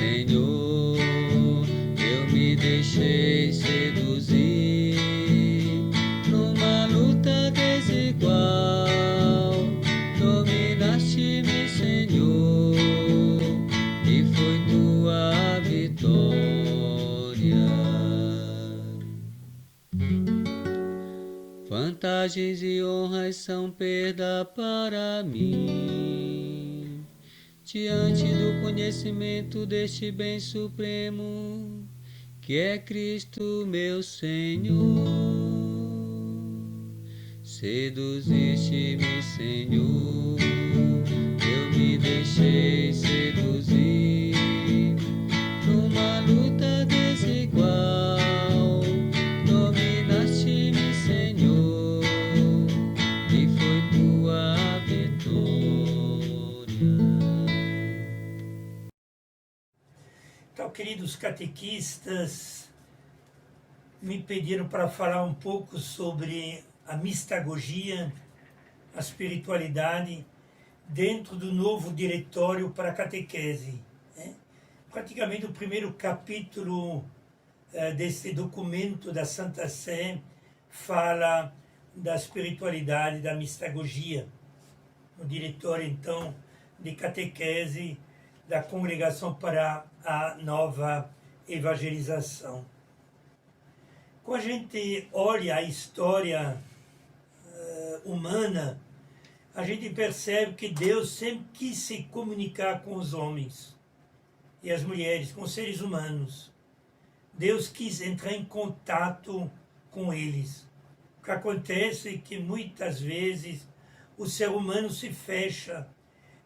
Senhor, eu me deixei seduzir numa luta desigual. Dominaste-me, Senhor, e foi tua vitória. Vantagens e honras são perda para mim, diante do conhecimento deste bem supremo, que é Cristo meu Senhor. Seduziste-me, Senhor, eu me deixei seduzir numa luta desigual. Dominaste-me, Senhor, e foi tua vitória. Então, queridos catequistas, me pediram para falar um pouco sobre a mistagogia, a espiritualidade, dentro do novo diretório para a catequese. Praticamente o primeiro capítulo desse documento da Santa Sé fala da espiritualidade, da mistagogia. No diretório, então, de catequese da Congregação para a Nova Evangelização. Quando a gente olha a história humana, a gente percebe que Deus sempre quis se comunicar com os homens e as mulheres, com os seres humanos. Deus quis entrar em contato com eles. O que acontece é que muitas vezes o ser humano se fecha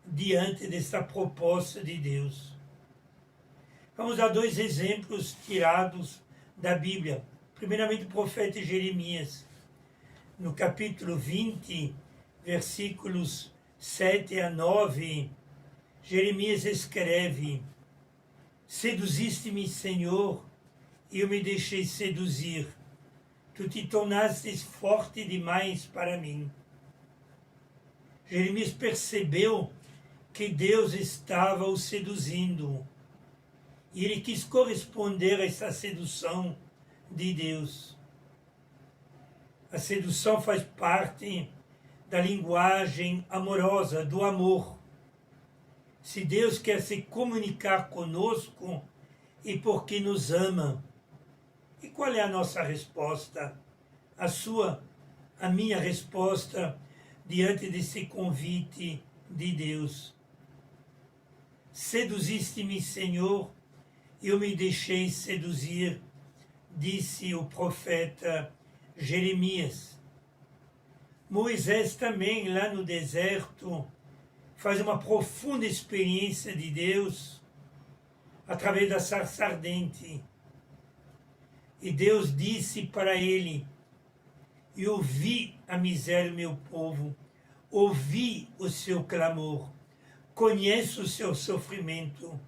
diante desta proposta de Deus. Vamos dar dois exemplos tirados da Bíblia. Primeiramente, o profeta Jeremias, no capítulo 20, versículos 7 a 9, Jeremias escreve: Seduziste-me, Senhor, e eu me deixei seduzir. Tu te tornastes forte demais para mim. Jeremias percebeu que Deus estava o seduzindo, e ele quis corresponder a essa sedução de Deus. A sedução faz parte da linguagem amorosa, do amor. Se Deus quer se comunicar conosco, é porque nos ama. E qual é a nossa resposta? A sua, a minha resposta diante desse convite de Deus. Seduziste-me, Senhor, eu me deixei seduzir, disse o profeta Jeremias. Moisés também, lá no deserto, faz uma profunda experiência de Deus através da sarça ardente. E Deus disse para ele: eu ouvi a miséria do meu povo, ouvi o seu clamor, conheço o seu sofrimento,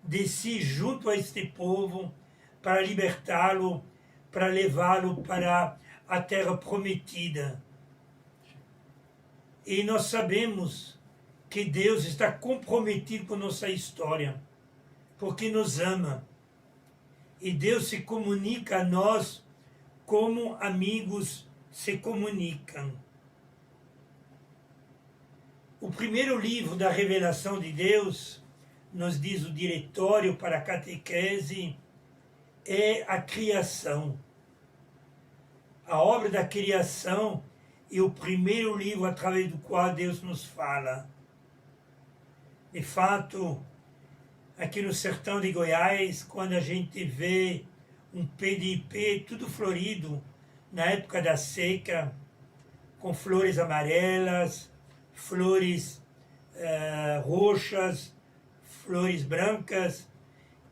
desci junto a este povo para libertá-lo, para levá-lo para a terra prometida. E nós sabemos que Deus está comprometido com nossa história, porque nos ama. E Deus se comunica a nós como amigos se comunicam. O primeiro livro da revelação de Deus, nos diz o diretório para a catequese, é a criação. A obra da criação é o primeiro livro através do qual Deus nos fala. De fato, aqui no sertão de Goiás, quando a gente vê um pé de ipê tudo florido, na época da seca, com flores amarelas, flores roxas, flores brancas,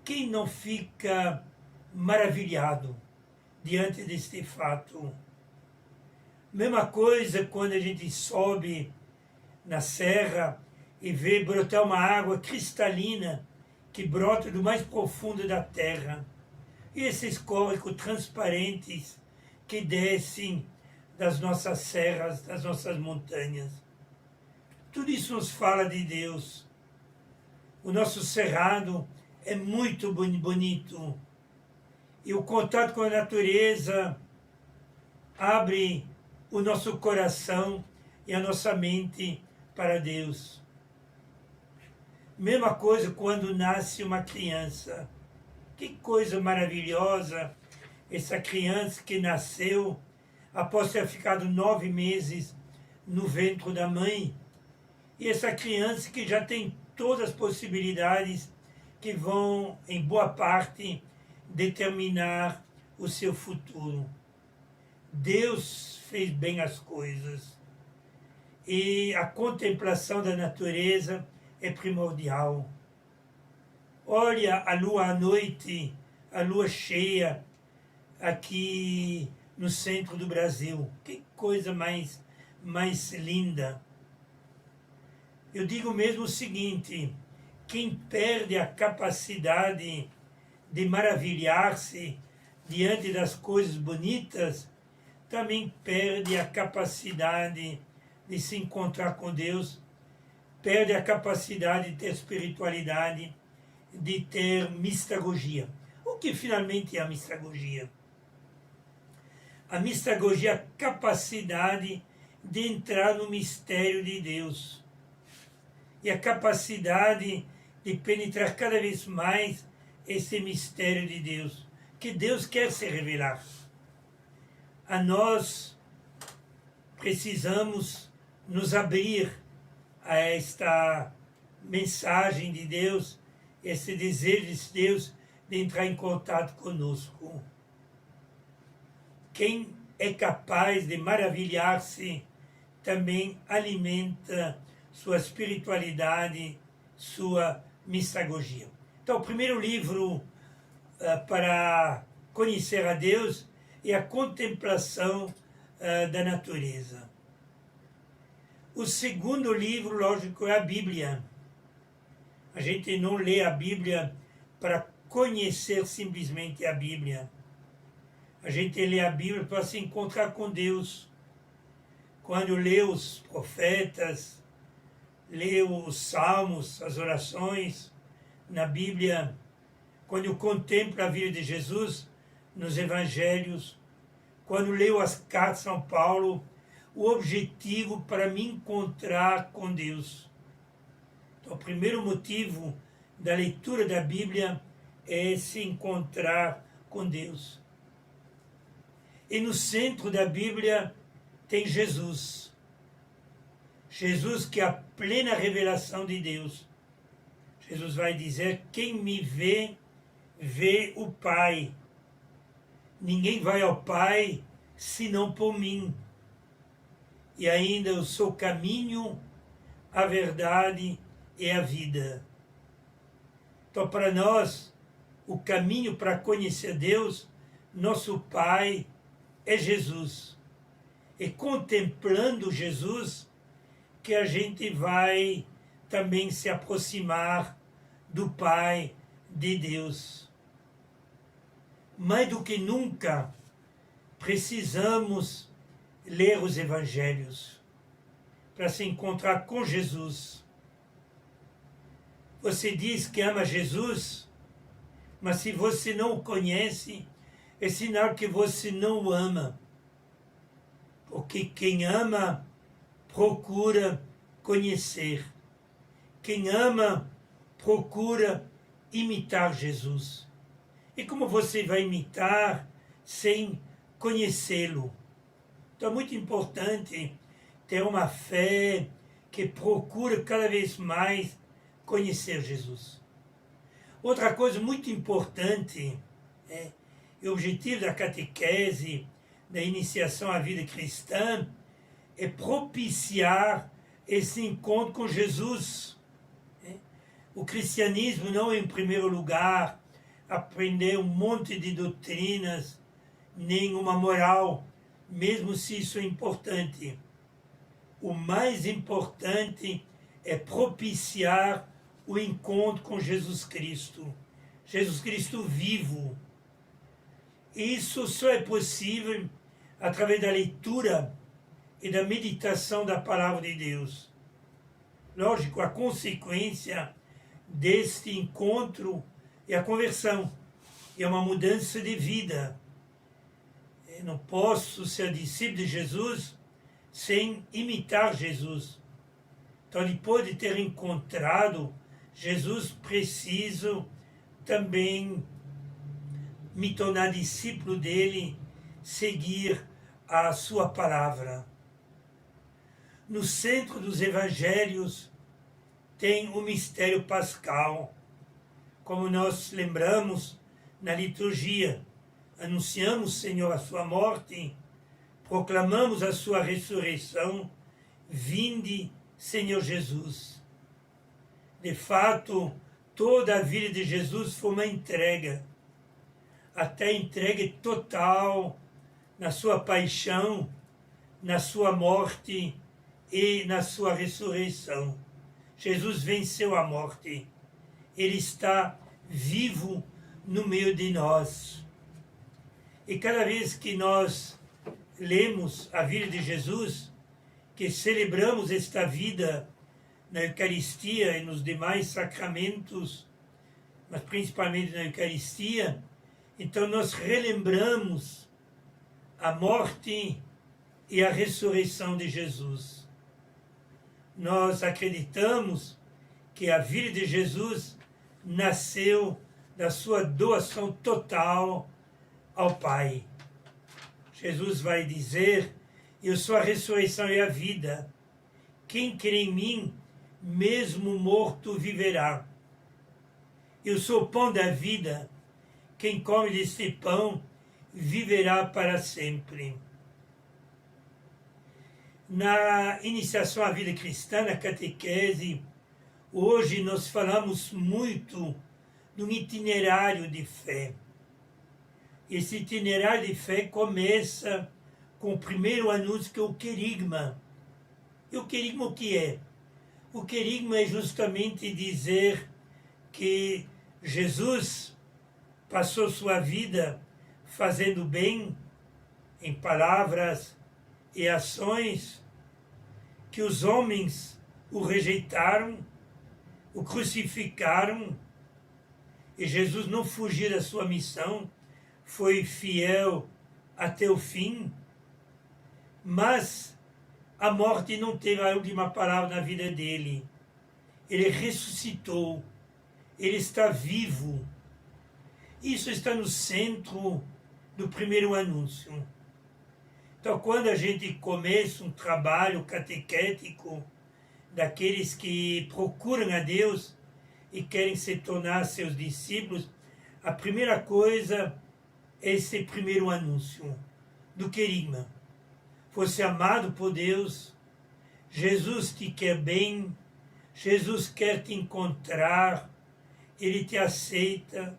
quem não fica maravilhado diante deste fato? Mesma coisa quando a gente sobe na serra e vê brotar uma água cristalina que brota do mais profundo da terra. E esses córregos transparentes que descem das nossas serras, das nossas montanhas. Tudo isso nos fala de Deus. O nosso cerrado é muito bonito. E o contato com a natureza abre o nosso coração e a nossa mente para Deus. Mesma coisa quando nasce uma criança. Que coisa maravilhosa essa criança que nasceu após ter ficado 9 meses no ventre da mãe. E essa criança que já tem todas as possibilidades que vão, em boa parte, determinar o seu futuro. Deus fez bem as coisas. E a contemplação da natureza é primordial. Olha a lua à noite, a lua cheia, aqui no centro do Brasil. Que coisa mais linda. Eu digo mesmo o seguinte, quem perde a capacidade de maravilhar-se diante das coisas bonitas, também perde a capacidade de se encontrar com Deus, perde a capacidade de ter espiritualidade, de ter mistagogia. O que finalmente é a mistagogia? A mistagogia é a capacidade de entrar no mistério de Deus. E a capacidade de penetrar cada vez mais esse mistério de Deus, que Deus quer se revelar. A nós precisamos nos abrir a esta mensagem de Deus, esse desejo de Deus de entrar em contato conosco. Quem é capaz de maravilhar-se também alimenta sua espiritualidade, sua mistagogia. Então, o primeiro livro para conhecer a Deus é a contemplação da natureza. O segundo livro, lógico, é a Bíblia. A gente não lê a Bíblia para conhecer simplesmente a Bíblia. A gente lê a Bíblia para se encontrar com Deus. Quando lê os profetas, lê os salmos, as orações na Bíblia, quando eu contemplo a vida de Jesus nos evangelhos, quando leio as cartas de São Paulo, o objetivo para me encontrar com Deus. Então, o primeiro motivo da leitura da Bíblia é se encontrar com Deus. E no centro da Bíblia tem Jesus. Jesus que é a plena revelação de Deus. Jesus vai dizer, quem me vê, vê o Pai. Ninguém vai ao Pai senão por mim. E ainda eu sou o caminho, a verdade e a vida. Então, para nós, o caminho para conhecer Deus, nosso Pai, é Jesus. E contemplando Jesus, que a gente vai também se aproximar do Pai de Deus. Mais do que nunca, precisamos ler os Evangelhos para se encontrar com Jesus. Você diz que ama Jesus, mas se você não o conhece, é sinal que você não o ama. Porque quem ama, procura conhecer. Quem ama, procura imitar Jesus. E como você vai imitar sem conhecê-lo? Então é muito importante ter uma fé que procura cada vez mais conhecer Jesus. Outra coisa muito importante, e o objetivo da catequese, da iniciação à vida cristã, é propiciar esse encontro com Jesus. O cristianismo não é, em primeiro lugar, aprender um monte de doutrinas, nem uma moral, mesmo se isso é importante. O mais importante é propiciar o encontro com Jesus Cristo vivo. Isso só é possível através da leitura e da meditação da palavra de Deus. Lógico, a consequência deste encontro é a conversão, é uma mudança de vida. Eu não posso ser discípulo de Jesus sem imitar Jesus. Então, depois de ter encontrado Jesus, preciso também me tornar discípulo dele, seguir a sua palavra. No centro dos evangelhos tem o mistério pascal, como nós lembramos na liturgia. Anunciamos, Senhor, a sua morte, proclamamos a sua ressurreição, vinde, Senhor Jesus. De fato, toda a vida de Jesus foi uma entrega, até entrega total na sua paixão, na sua morte e na sua ressurreição. Jesus venceu a morte. Ele está vivo no meio de nós. E cada vez que nós lemos a vida de Jesus, que celebramos esta vida na Eucaristia e nos demais sacramentos, mas principalmente na Eucaristia, então nós relembramos a morte e a ressurreição de Jesus. Nós acreditamos que a vida de Jesus nasceu da sua doação total ao Pai. Jesus vai dizer: eu sou a ressurreição e a vida. Quem crê em mim, mesmo morto, viverá. Eu sou o pão da vida. Quem come deste pão, viverá para sempre. Na iniciação à vida cristã, na catequese, hoje nós falamos muito de um itinerário de fé. Esse itinerário de fé começa com o primeiro anúncio, que é o querigma. E o querigma o que é? O querigma é justamente dizer que Jesus passou sua vida fazendo bem em palavras e ações, que os homens o rejeitaram, o crucificaram, e Jesus não fugiu da sua missão, foi fiel até o fim, mas a morte não teve a última palavra na vida dele. Ele ressuscitou, ele está vivo. Isso está no centro do primeiro anúncio. Então, quando a gente começa um trabalho catequético daqueles que procuram a Deus e querem se tornar seus discípulos, a primeira coisa é esse primeiro anúncio do querigma. Você é amado por Deus, Jesus te quer bem, Jesus quer te encontrar, Ele te aceita,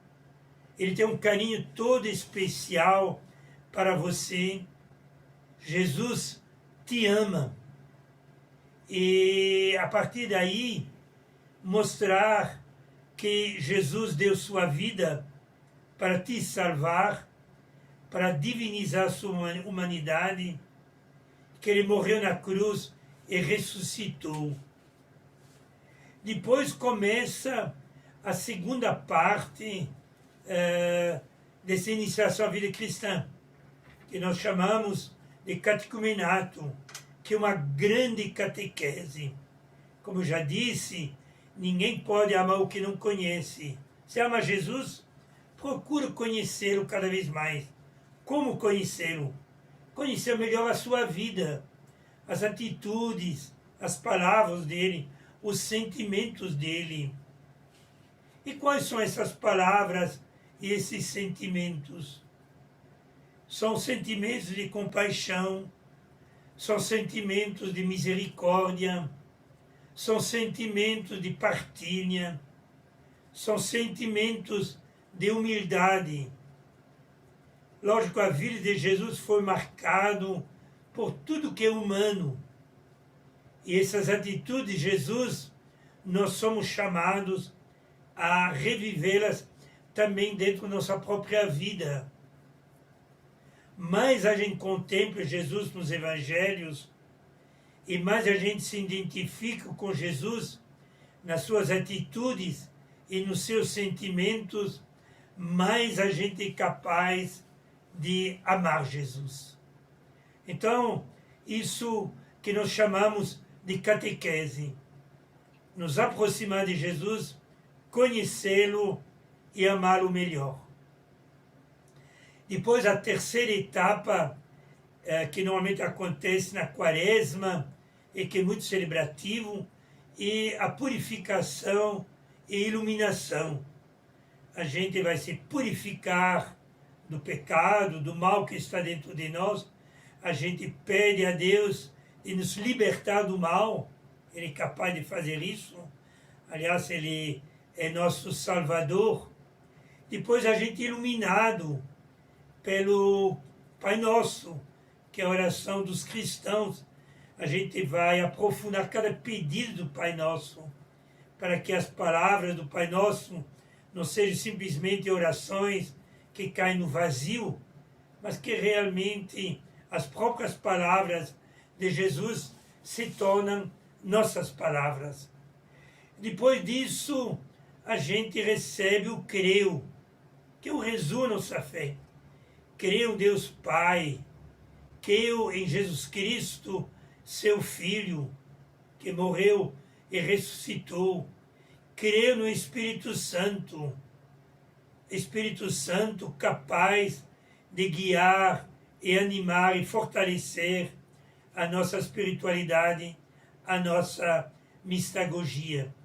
Ele tem um carinho todo especial para você. Jesus te ama. E a partir daí, mostrar que Jesus deu sua vida para te salvar, para divinizar sua humanidade, que ele morreu na cruz e ressuscitou. Depois começa a segunda parte dessa iniciação à vida cristã, que nós chamamos de catecumenato, que é uma grande catequese. Como eu já disse, ninguém pode amar o que não conhece. Você ama Jesus? Procura conhecê-lo cada vez mais. Como conhecê-lo? Conhecer melhor a sua vida, as atitudes, as palavras dele, os sentimentos dele. E quais são essas palavras e esses sentimentos? São sentimentos de compaixão, são sentimentos de misericórdia, são sentimentos de partilha, são sentimentos de humildade. Lógico, a vida de Jesus foi marcado por tudo que é humano. E essas atitudes de Jesus, nós somos chamados a revivê-las também dentro da nossa própria vida. Mais a gente contempla Jesus nos evangelhos, e mais a gente se identifica com Jesus nas suas atitudes e nos seus sentimentos, mais a gente é capaz de amar Jesus. Então, isso que nós chamamos de catequese, nos aproximar de Jesus, conhecê-lo e amá-lo melhor. Depois, a terceira etapa, que normalmente acontece na quaresma, e que é muito celebrativo, é a purificação e iluminação. A gente vai se purificar do pecado, do mal que está dentro de nós. A gente pede a Deus de nos libertar do mal. Ele é capaz de fazer isso. Aliás, Ele é nosso Salvador. Depois a gente é iluminado pelo Pai Nosso, que é a oração dos cristãos. A gente vai aprofundar cada pedido do Pai Nosso, para que as palavras do Pai Nosso não sejam simplesmente orações que caem no vazio, mas que realmente as próprias palavras de Jesus se tornam nossas palavras. Depois disso, a gente recebe o creio, que é o resumo da nossa fé. Creio em Deus Pai, creio em Jesus Cristo, seu Filho, que morreu e ressuscitou. Creio no Espírito Santo capaz de guiar e animar e fortalecer a nossa espiritualidade, a nossa mistagogia.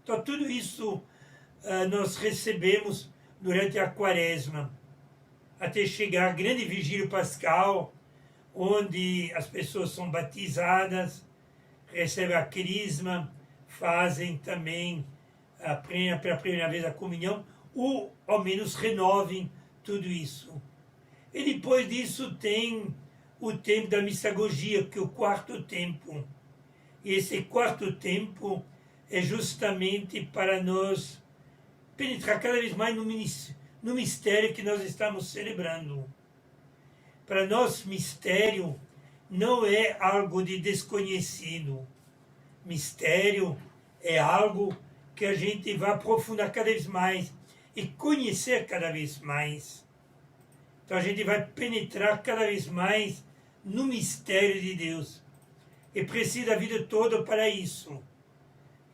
Então, tudo isso nós recebemos durante a quaresma, até chegar à grande vigília pascal, onde as pessoas são batizadas, recebem a crisma, fazem também pela primeira vez a comunhão, ou ao menos renovem tudo isso. E depois disso tem o tempo da mistagogia, que é o quarto tempo. E esse quarto tempo é justamente para nós penetrar cada vez mais no mistério que nós estamos celebrando. Para nós, mistério não é algo de desconhecido. Mistério é algo que a gente vai aprofundar cada vez mais e conhecer cada vez mais. Então a gente vai penetrar cada vez mais no mistério de Deus. E precisa a vida toda para isso.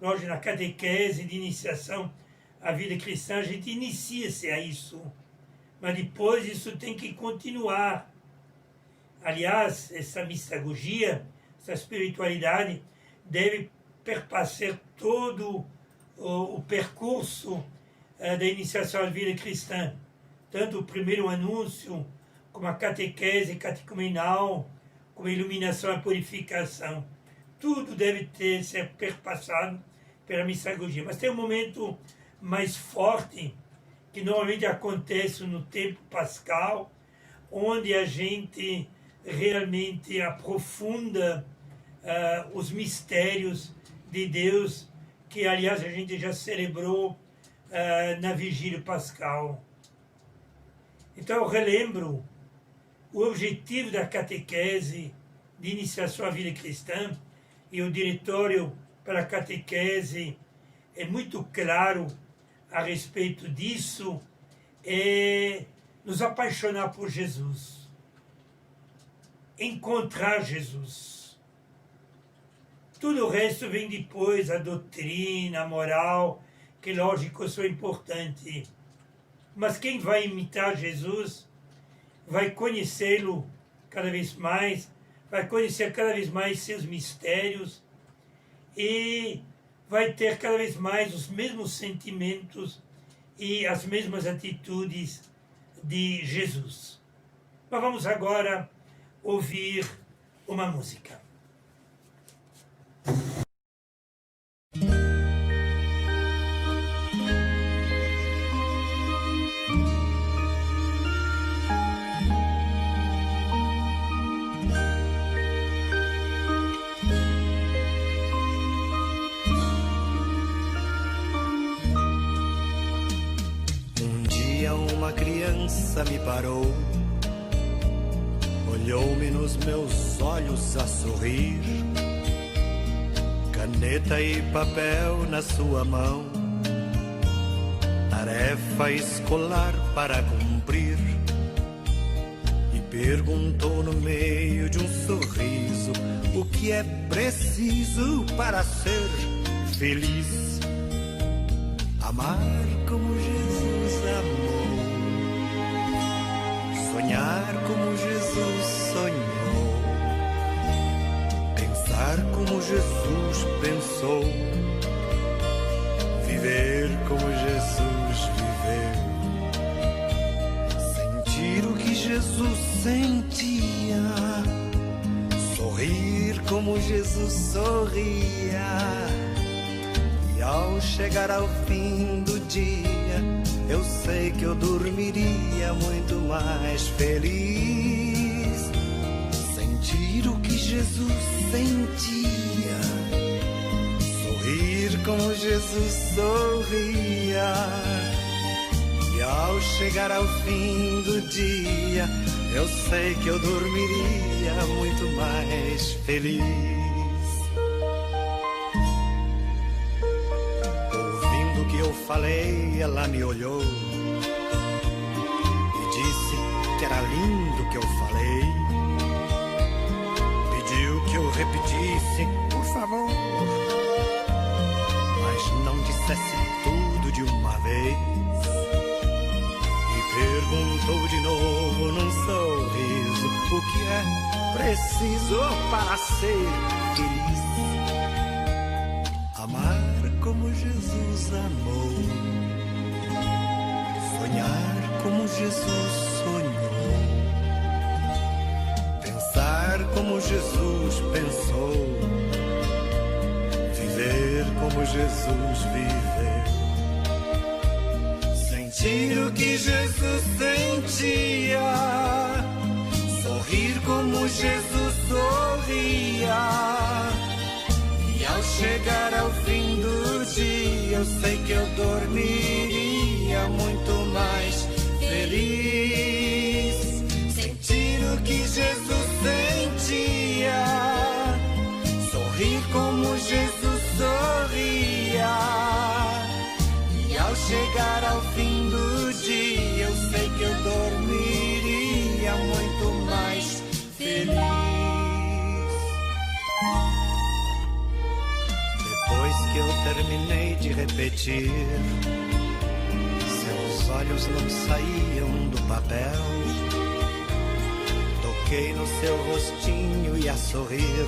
Hoje, na catequese de iniciação à vida cristã, a gente inicia-se a isso. Mas depois isso tem que continuar. Aliás, essa mistagogia, essa espiritualidade, deve perpassar todo o percurso da iniciação à vida cristã. Tanto o primeiro anúncio, como a catequese catecumenal, como a iluminação e a purificação. Tudo deve ser perpassado pela mistagogia. Mas tem um momento mais forte, que normalmente acontece no tempo pascal, onde a gente realmente aprofunda os mistérios de Deus, que aliás a gente já celebrou na vigília pascal. Então eu relembro o objetivo da catequese de iniciação à vida cristã, e o diretório para a catequese é muito claro a respeito disso, é nos apaixonar por Jesus, encontrar Jesus. Tudo o resto vem depois, a doutrina, a moral, que lógico são importantes. Mas quem vai imitar Jesus vai conhecê-lo cada vez mais, vai conhecer cada vez mais seus mistérios e vai ter cada vez mais os mesmos sentimentos e as mesmas atitudes de Jesus. Mas vamos agora ouvir uma música. Uma criança me parou, olhou-me nos meus olhos a sorrir, caneta e papel na sua mão, tarefa escolar para cumprir. E perguntou no meio de um sorriso o que é preciso para ser feliz. Amar como Jesus amou, sonhar como Jesus sonhou, pensar como Jesus pensou, viver como Jesus viveu, sentir o que Jesus sentia, sorrir como Jesus sorria. E ao chegar ao fim do dia, eu sei que eu dormiria muito mais feliz. Sentir o que Jesus sentia, sorrir como Jesus sorria. E ao chegar ao fim do dia, eu sei que eu dormiria muito mais feliz. Ouvindo o que eu falei, ela me olhou e disse que era lindo o que eu falei. Pediu que eu repetisse, por favor, mas não dissesse tudo de uma vez. E perguntou de novo num sorriso o que é preciso para ser feliz. Amar como Jesus amou, sonhar como Jesus sonhou, pensar como Jesus pensou, viver como Jesus viveu, sentir o que Jesus sentia, sorrir como Jesus sorria. E ao chegar ao fim do dia, eu sei que eu dormiria muito mais feliz. Sentir o que Jesus sentia, sorrir como Jesus sorria. E ao chegar ao fim do dia, eu sei que eu dormiria muito mais feliz. Depois que eu terminei de repetir, seus olhos não saíam do papel. Toquei no seu rostinho e a sorrir,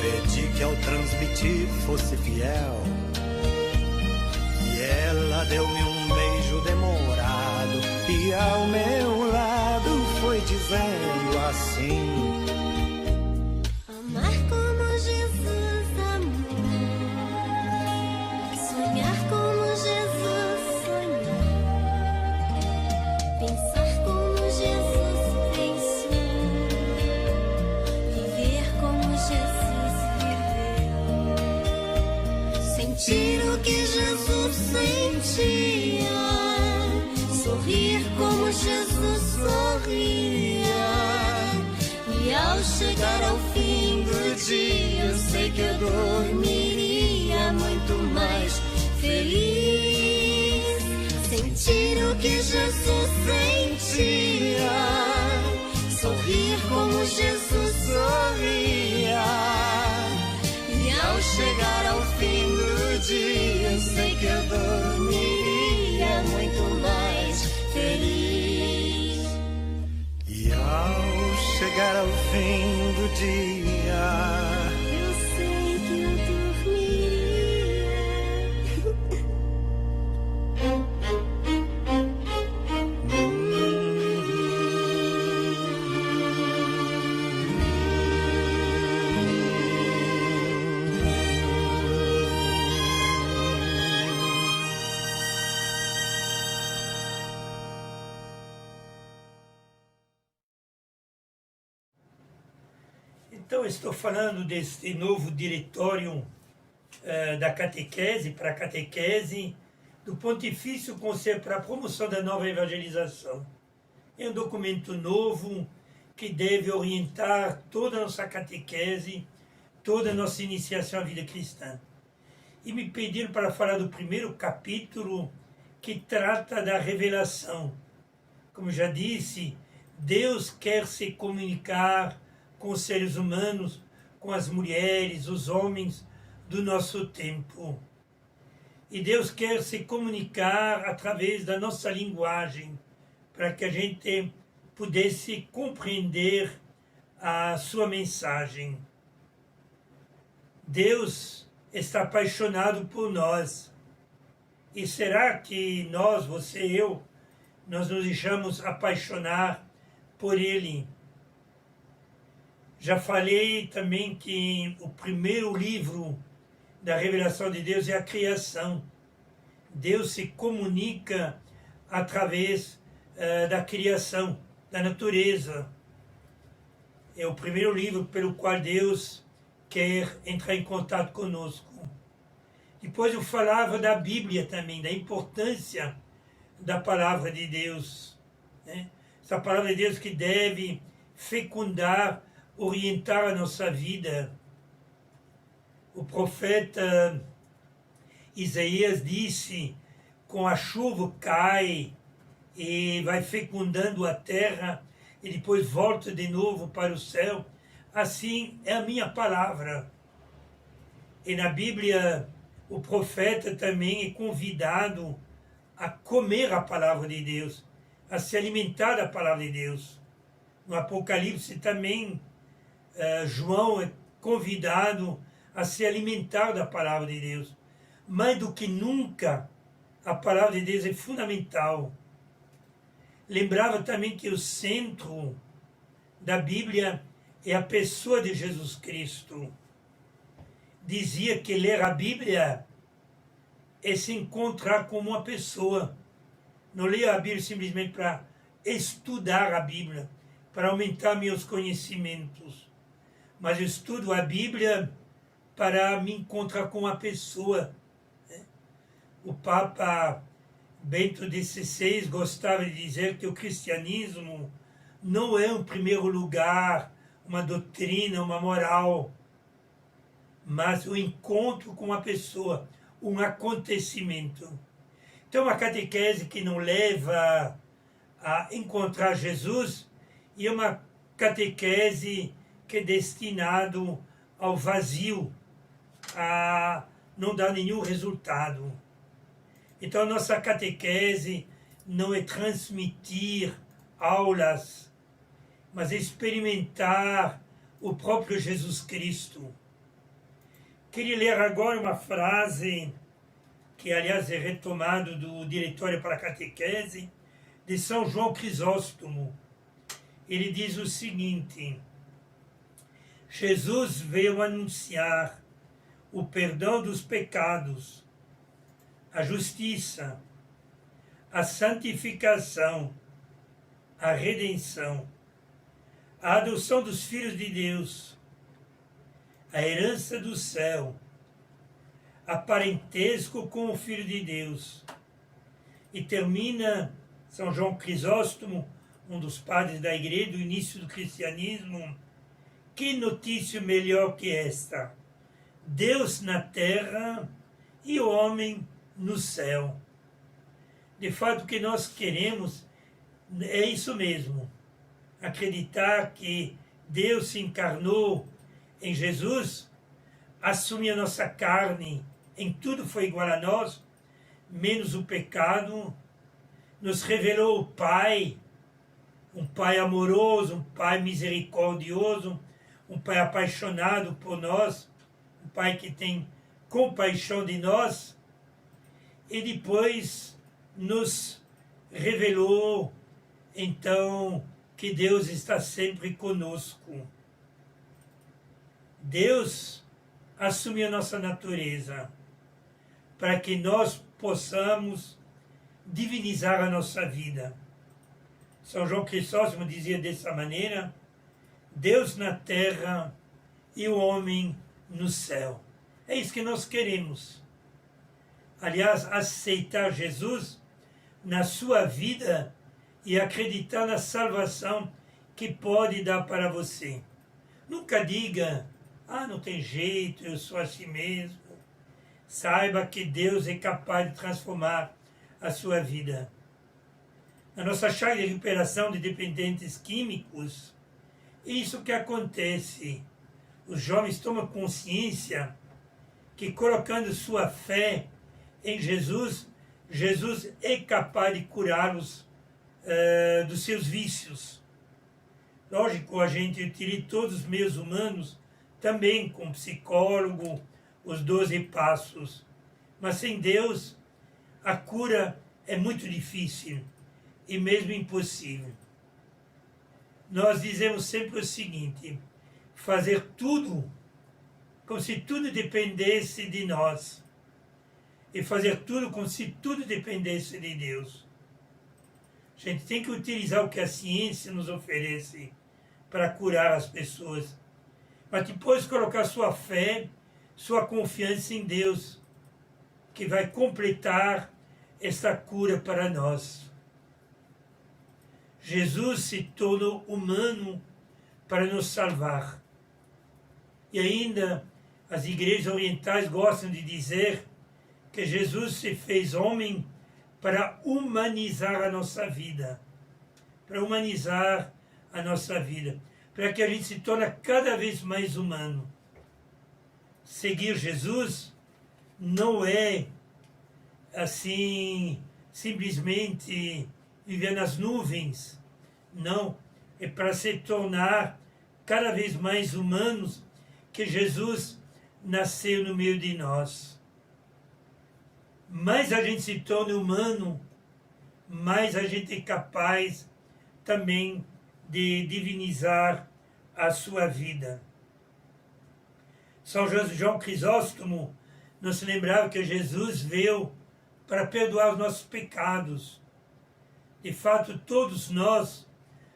pedi que ao transmitir fosse fiel. E ela deu-me um beijo demorado e ao meu lado foi dizendo assim: amar como Jesus amou, sonhar como Jesus sonhou, pensar como Jesus pensou, viver como Jesus viveu, sentir o que Jesus sentia, sorrir como Jesus sorria. E ao chegar ao fim do dia, eu sei que eu dormiria muito mais feliz. Sentir o que Jesus sentia, sorrir como Jesus sorria. E ao chegar ao fim do dia, eu sei que eu dormiria muito mais feliz. E ao chegar ao fim do dia, Eu sei que eu dormiria. Então, estou falando deste novo diretório da catequese, para a catequese, do Pontifício Conselho para a Promoção da Nova Evangelização. É um documento novo que deve orientar toda a nossa catequese, toda a nossa iniciação à vida cristã. e me pediram para falar do primeiro capítulo que trata da revelação. Como já disse, Deus quer se comunicar com os seres humanos, com as mulheres, os homens do nosso tempo. E Deus quer se comunicar através da nossa linguagem, para que a gente pudesse compreender a sua mensagem. Deus está apaixonado por nós. E será que nós, você e eu, nós nos deixamos apaixonar por Ele? Já falei também que o primeiro livro da revelação de Deus é a criação. Deus se comunica através da criação, da natureza. É o primeiro livro pelo qual Deus quer entrar em contato conosco. Depois eu falava da Bíblia também, da importância da palavra de Deus, né? Essa palavra de Deus que deve fecundar, orientar a nossa vida. O profeta Isaías disse: com a chuva cai e vai fecundando a terra e depois volta de novo para o céu. Assim é a minha palavra. E na Bíblia o profeta também é convidado a comer a palavra de Deus, a se alimentar da palavra de Deus. No Apocalipse também João é convidado a se alimentar da palavra de Deus. Mais do que nunca, a palavra de Deus é fundamental. Lembrava também que o centro da Bíblia é a pessoa de Jesus Cristo. Dizia que ler a Bíblia é se encontrar com uma pessoa. Não leio a Bíblia simplesmente para estudar a Bíblia, para aumentar meus conhecimentos, mas eu estudo a Bíblia para me encontrar com uma pessoa. O Papa Bento XVI gostava de dizer que o cristianismo não é, em primeiro lugar, uma doutrina, uma moral, mas o encontro com uma pessoa, um acontecimento. Então, uma catequese que não leva a encontrar Jesus e uma catequese que é destinado ao vazio, a não dar nenhum resultado. Então, a nossa catequese não é transmitir aulas, mas experimentar o próprio Jesus Cristo. Queria ler agora uma frase que, aliás, é retomado do Diretório para a Catequese, de São João Crisóstomo. Ele diz o seguinte: Jesus veio anunciar o perdão dos pecados, a justiça, a santificação, a redenção, a adoção dos filhos de Deus, a herança do céu, a parentesco com o Filho de Deus. E termina São João Crisóstomo, um dos padres da igreja do início do cristianismo: que notícia melhor que esta? Deus na terra e o homem no céu. De fato, o que nós queremos é isso mesmo: acreditar que Deus se encarnou em Jesus, assumiu a nossa carne, em tudo foi igual a nós, menos o pecado, nos revelou o Pai, um Pai amoroso, um Pai misericordioso, um Pai apaixonado por nós, um Pai que tem compaixão de nós, e depois nos revelou, então, que Deus está sempre conosco. Deus assumiu a nossa natureza para que nós possamos divinizar a nossa vida. São João Crisóstomo dizia dessa maneira: Deus na terra e o homem no céu. É isso que nós queremos. Aliás, aceitar Jesus na sua vida e acreditar na salvação que pode dar para você. Nunca diga: ah, não tem jeito, eu sou assim mesmo. saiba que Deus é capaz de transformar a sua vida. Na nossa chave de recuperação de dependentes químicos, isso que acontece. Os jovens tomam consciência que colocando sua fé em Jesus, Jesus é capaz de curá-los dos seus vícios. Lógico, a gente utiliza todos os meios humanos, também com psicólogo, os 12 passos. Mas sem Deus, a cura é muito difícil e mesmo impossível. Nós dizemos sempre o seguinte: fazer tudo como se tudo dependesse de nós, e fazer tudo como se tudo dependesse de Deus. A gente tem que utilizar o que a ciência nos oferece para curar as pessoas, mas depois colocar sua fé, sua confiança em Deus, que vai completar esta cura para nós. Jesus se tornou humano para nos salvar. E ainda as igrejas orientais gostam de dizer que Jesus se fez homem para humanizar a nossa vida. Para humanizar a nossa vida. Para que a gente se torne cada vez mais humano. Seguir Jesus não é assim simplesmente viver nas nuvens. Não, é para se tornar cada vez mais humanos que Jesus nasceu no meio de nós. Mais a gente se torna humano, mais a gente é capaz também de divinizar a sua vida. São João Crisóstomo nos lembrava que Jesus veio para perdoar os nossos pecados. De fato, todos nós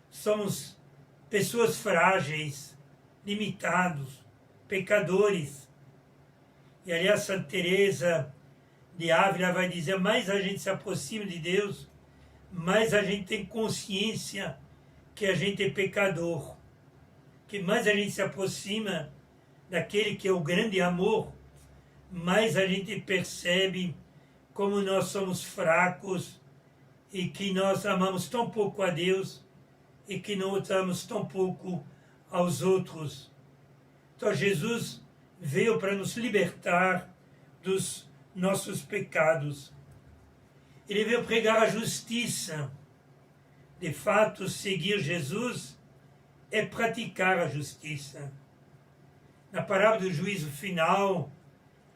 somos pessoas frágeis, limitados, pecadores. E aliás, Santa Teresa de Ávila vai dizer: mais a gente se aproxima de Deus, mais a gente tem consciência que a gente é pecador. Que mais a gente se aproxima daquele que é o grande amor, mais a gente percebe como nós somos fracos e que nós amamos tão pouco a Deus e que não amamos tão pouco aos outros. Então Jesus veio para nos libertar dos nossos pecados. Ele veio pregar a justiça. De fato, seguir Jesus é praticar a justiça. Na parábola do juízo final,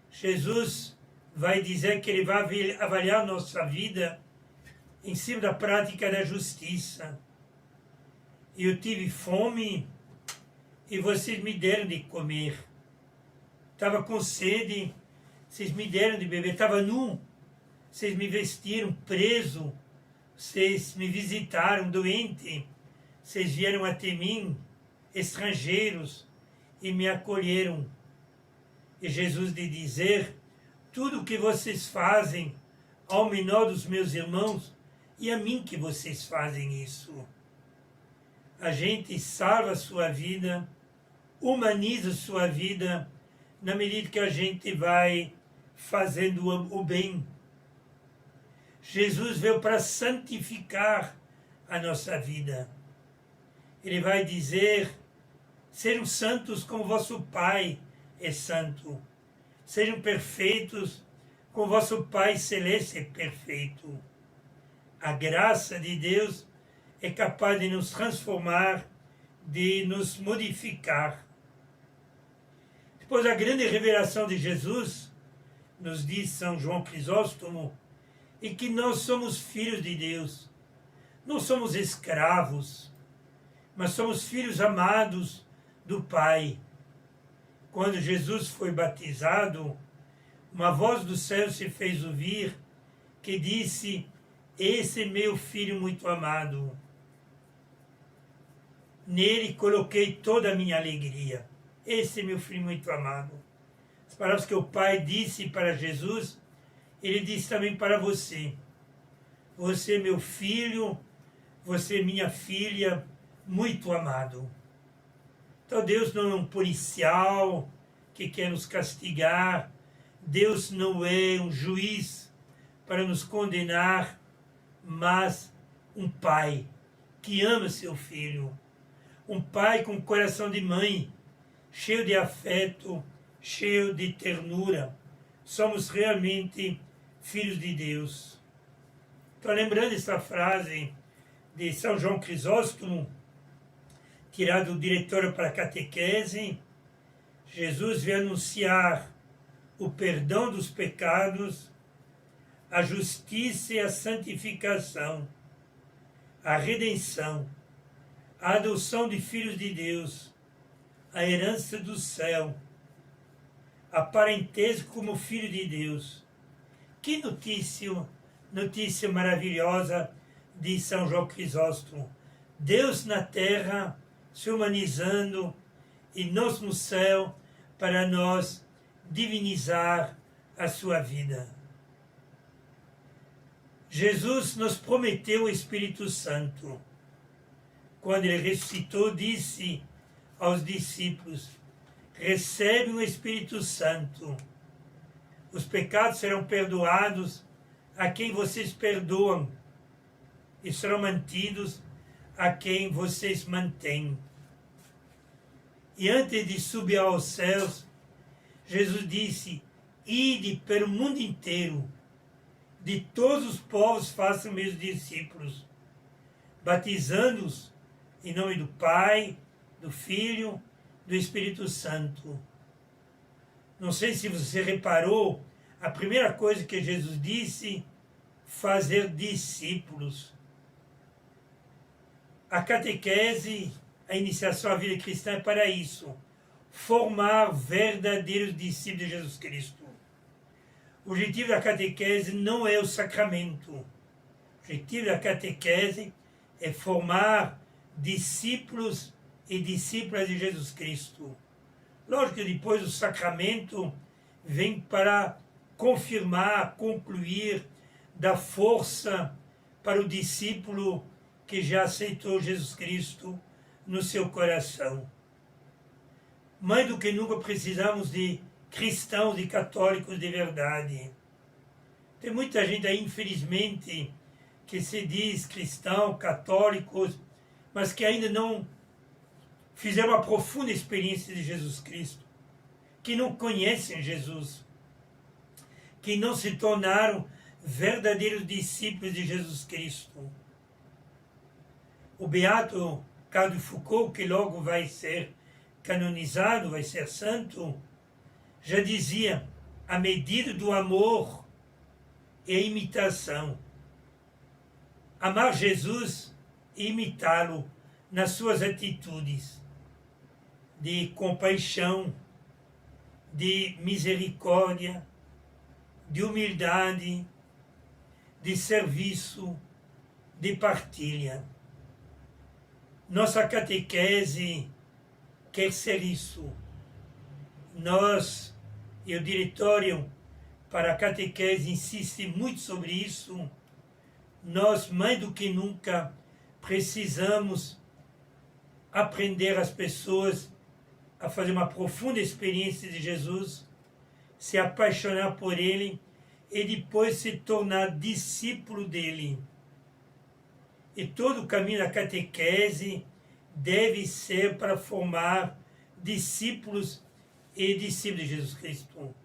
Jesus vai dizer que ele vai avaliar nossa vida em cima da prática da justiça. Eu tive fome e vocês me deram de comer. Estava com sede, vocês me deram de beber. Estava nu, vocês me vestiram. Preso, vocês me visitaram. Doente, vocês vieram até mim. Estrangeiros, e me acolheram. E Jesus de dizer: tudo o que vocês fazem ao menor dos meus irmãos, e a mim que vocês fazem isso. A gente salva a sua vida, humaniza a sua vida, na medida que a gente vai fazendo o bem. Jesus veio para santificar a nossa vida. Ele vai dizer: sejam santos como vosso Pai é santo. Sejam perfeitos como vosso Pai Celeste é perfeito. A graça de Deus é capaz de nos transformar, de nos modificar. Depois a grande revelação de Jesus, nos diz São João Crisóstomo, é que nós somos filhos de Deus. Não somos escravos, mas somos filhos amados do Pai. Quando Jesus foi batizado, uma voz do céu se fez ouvir que disse: esse é meu filho muito amado. Nele coloquei toda a minha alegria. Esse é meu filho muito amado. As palavras que o Pai disse para Jesus, ele disse também para você. Você é meu filho, você é minha filha, muito amado. Então Deus não é um policial que quer nos castigar. Deus não é um juiz para nos condenar, mas um pai que ama seu filho. Um pai com coração de mãe, cheio de afeto, cheio de ternura. Somos realmente filhos de Deus. Estou lembrando essa frase de São João Crisóstomo, tirado do Diretório para a Catequese. Jesus veio anunciar o perdão dos pecados, a justiça e a santificação, a redenção, a adoção de filhos de Deus, a herança do céu, a parentesco como filho de Deus. Que notícia maravilhosa de São João Crisóstomo. Deus na terra se humanizando e nós no céu para nós divinizar a sua vida. Jesus nos prometeu o Espírito Santo. Quando ele ressuscitou, disse aos discípulos: recebem o Espírito Santo. Os pecados serão perdoados a quem vocês perdoam e serão mantidos a quem vocês mantêm. E antes de subir aos céus, Jesus disse: ide pelo mundo inteiro, de todos os povos façam meus discípulos, batizando-os em nome do Pai, do Filho, do Espírito Santo. Não sei se você reparou, a primeira coisa que Jesus disse, fazer discípulos. A catequese, a iniciação à vida cristã é para isso, formar verdadeiros discípulos de Jesus Cristo. O objetivo da catequese não é o sacramento. O objetivo da catequese é formar discípulos e discípulas de Jesus Cristo. Lógico que depois o sacramento vem para confirmar, concluir, dar força para o discípulo que já aceitou Jesus Cristo no seu coração. Mais do que nunca precisamos de cristãos e católicos de verdade. Tem muita gente aí, infelizmente, que se diz cristão, católicos, mas que ainda não fizeram uma profunda experiência de Jesus Cristo, que não conhecem Jesus, que não se tornaram verdadeiros discípulos de Jesus Cristo. O beato Carlo de Foucault, que logo vai ser canonizado, vai ser santo, já dizia: a medida do amor é a imitação. Amar Jesus e imitá-lo nas suas atitudes de compaixão, de misericórdia, de humildade, de serviço, de partilha. Nossa catequese quer ser isso. Nós e o Diretório para a Catequese insiste muito sobre isso. Nós, mais do que nunca, precisamos aprender as pessoas a fazer uma profunda experiência de Jesus, se apaixonar por Ele e depois se tornar discípulo dEle. E todo o caminho da catequese deve ser para formar discípulos e discípulos de Jesus Cristo.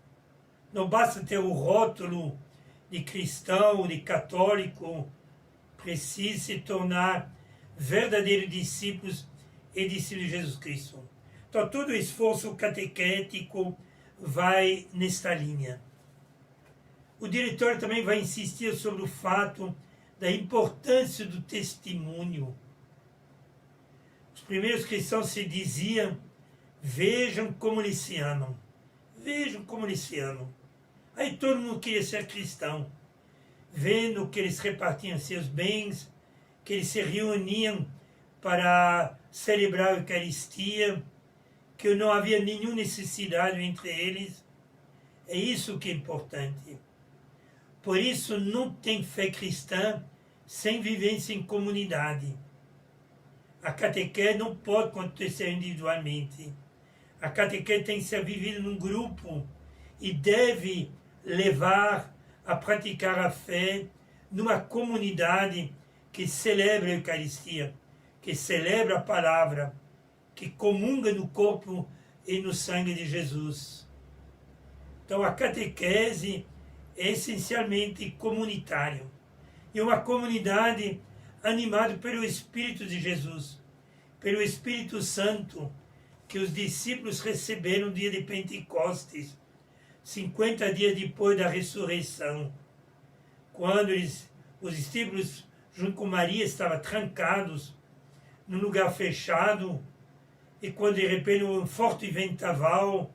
Não basta ter o rótulo de cristão, de católico, precisa se tornar verdadeiros discípulos e discípulos de Jesus Cristo. Então todo o esforço catequético vai nesta linha. O diretório também vai insistir sobre o fato da importância do testemunho. Os primeiros cristãos se diziam: vejam como eles se amam. Vejam como eles se amam. Aí todo mundo queria ser cristão, vendo que eles repartiam seus bens, que eles se reuniam para celebrar a Eucaristia, que não havia nenhuma necessidade entre eles. É isso que é importante. Por isso não tem fé cristã sem vivência em comunidade. A catequese não pode acontecer individualmente. A catequese tem que ser vivida num grupo e deve levar a praticar a fé numa comunidade que celebra a Eucaristia, que celebra a palavra, que comunga no corpo e no sangue de Jesus. Então a catequese é essencialmente comunitária. É uma comunidade animada pelo Espírito de Jesus, pelo Espírito Santo, que os discípulos receberam no dia de Pentecostes, 50 dias depois da ressurreição, quando os discípulos, junto com Maria, estavam trancados num lugar fechado, e quando de repente um forte vendaval,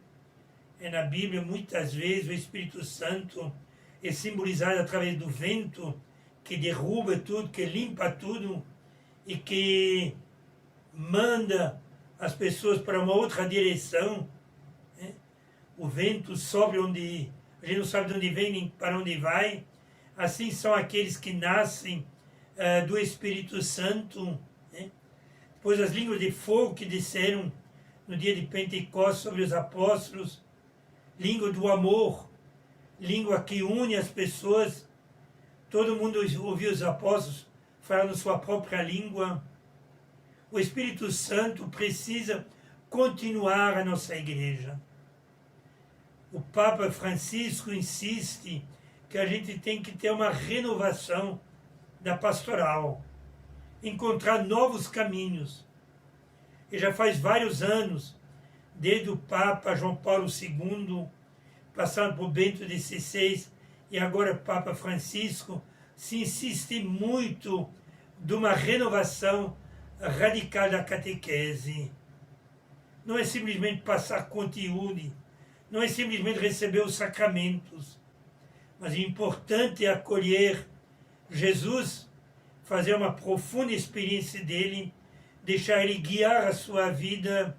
na Bíblia muitas vezes o Espírito Santo é simbolizado através do vento, que derruba tudo, que limpa tudo, e que manda as pessoas para uma outra direção. O vento sopra onde a gente não sabe de onde vem nem para onde vai. Assim são aqueles que nascem do Espírito Santo. Depois as línguas de fogo que desceram no dia de Pentecostes sobre os apóstolos, língua do amor, língua que une as pessoas. Todo mundo ouviu os apóstolos falando sua própria língua. O Espírito Santo precisa continuar a nossa igreja. O Papa Francisco insiste que a gente tem que ter uma renovação da pastoral, encontrar novos caminhos. E já faz vários anos, desde o Papa João Paulo II, passando por Bento XVI e agora Papa Francisco, se insiste muito de uma renovação radical da catequese. Não é simplesmente passar conteúdo, não é simplesmente receber os sacramentos, mas o importante é acolher Jesus, fazer uma profunda experiência dele, deixar ele guiar a sua vida,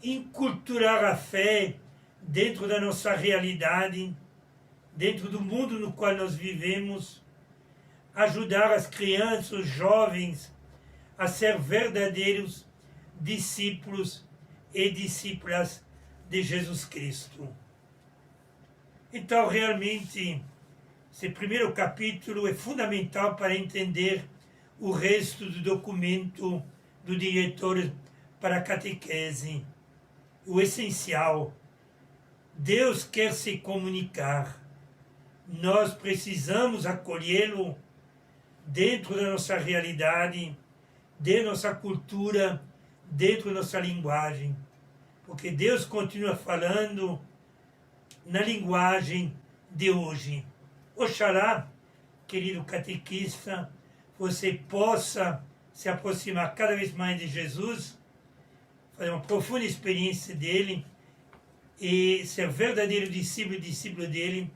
inculturar a fé dentro da nossa realidade, dentro do mundo no qual nós vivemos, ajudar as crianças, os jovens, a ser verdadeiros discípulos e discípulas de Jesus Cristo. Então, realmente, esse primeiro capítulo é fundamental para entender o resto do documento do diretor para a catequese. O essencial, Deus quer se comunicar. Nós precisamos acolhê-lo dentro da nossa realidade, dentro da nossa cultura, dentro da nossa linguagem. Porque Deus continua falando na linguagem de hoje. Oxalá, querido catequista, você possa se aproximar cada vez mais de Jesus, fazer uma profunda experiência dele e ser verdadeiro discípulo e discípulo dele,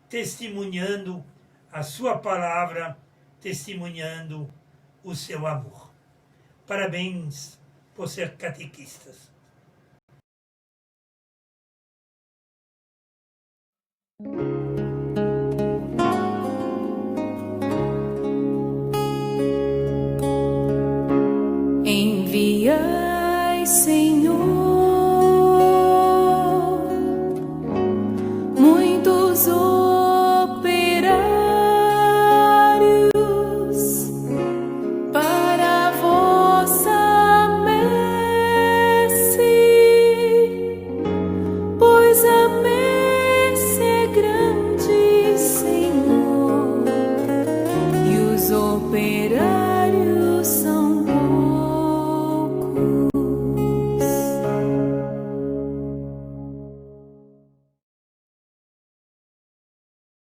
testemunhando a sua palavra, testemunhando o seu amor. Parabéns por ser catequistas.